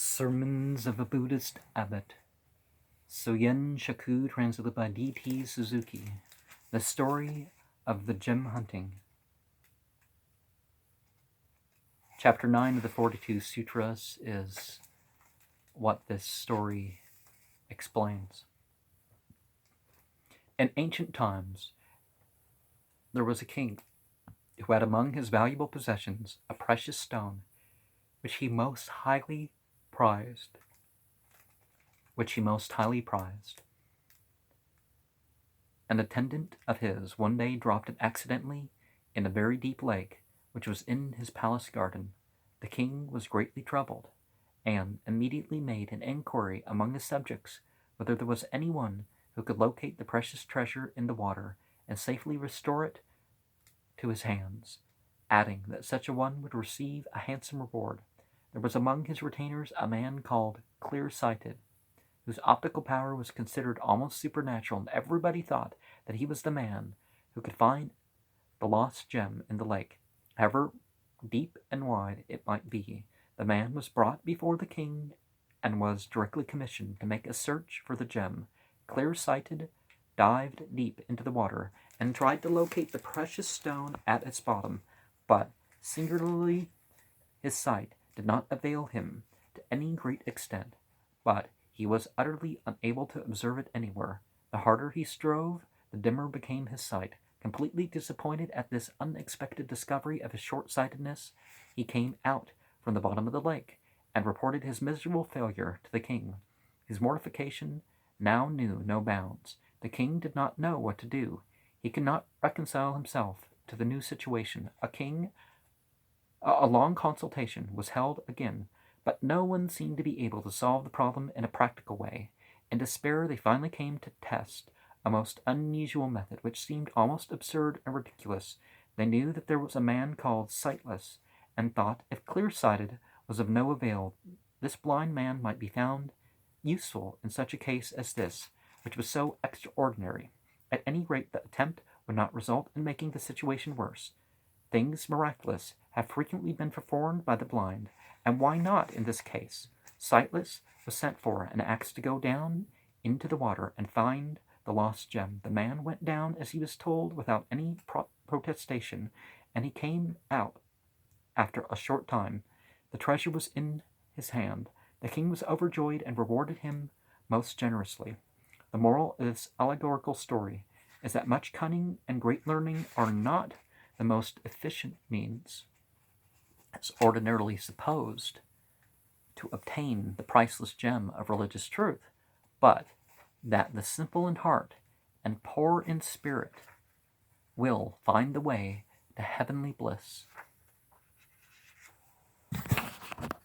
Sermons of a Buddhist Abbot. Soyen Shaku, translated by D.T. Suzuki. The story of the gem hunting. Chapter 9 of the 42 Sutras is what this story explains. In ancient times, there was a king who had among his valuable possessions a precious stone which he most highly prized. An attendant of his one day dropped it accidentally in a very deep lake which was in his palace garden. The king was greatly troubled, and immediately made an inquiry among his subjects whether there was anyone who could locate the precious treasure in the water and safely restore it to his hands, adding that such a one would receive a handsome reward. There was among his retainers a man called Clear-Sighted, whose optical power was considered almost supernatural, and everybody thought that he was the man who could find the lost gem in the lake, however deep and wide it might be. The man was brought before the king and was directly commissioned to make a search for the gem. Clear-Sighted dived deep into the water and tried to locate the precious stone at its bottom, but singularly his sight did not avail him to any great extent, but he was utterly unable to observe it anywhere. The harder he strove, the dimmer became his sight. Completely disappointed at this unexpected discovery of his short-sightedness, he came out from the bottom of the lake and reported his miserable failure to the king. His mortification now knew no bounds. The king did not know what to do. He could not reconcile himself to the new situation. A long consultation was held again, but no one seemed to be able to solve the problem in a practical way. In despair, they finally came to test a most unusual method, which seemed almost absurd and ridiculous. They knew that there was a man called Sightless, and thought if Clear-Sighted was of no avail, this blind man might be found useful in such a case as this, which was so extraordinary. At any rate, the attempt would not result in making the situation worse. Things miraculous have frequently been performed by the blind, and why not in this case? Sightless was sent for and asked to go down into the water and find the lost gem. The man went down as he was told without any protestation, and he came out after a short time. The treasure was in his hand. The king was overjoyed and rewarded him most generously. The moral of this allegorical story is that much cunning and great learning are not the most efficient means, as ordinarily supposed, to obtain the priceless gem of religious truth, but that the simple in heart and poor in spirit will find the way to heavenly bliss.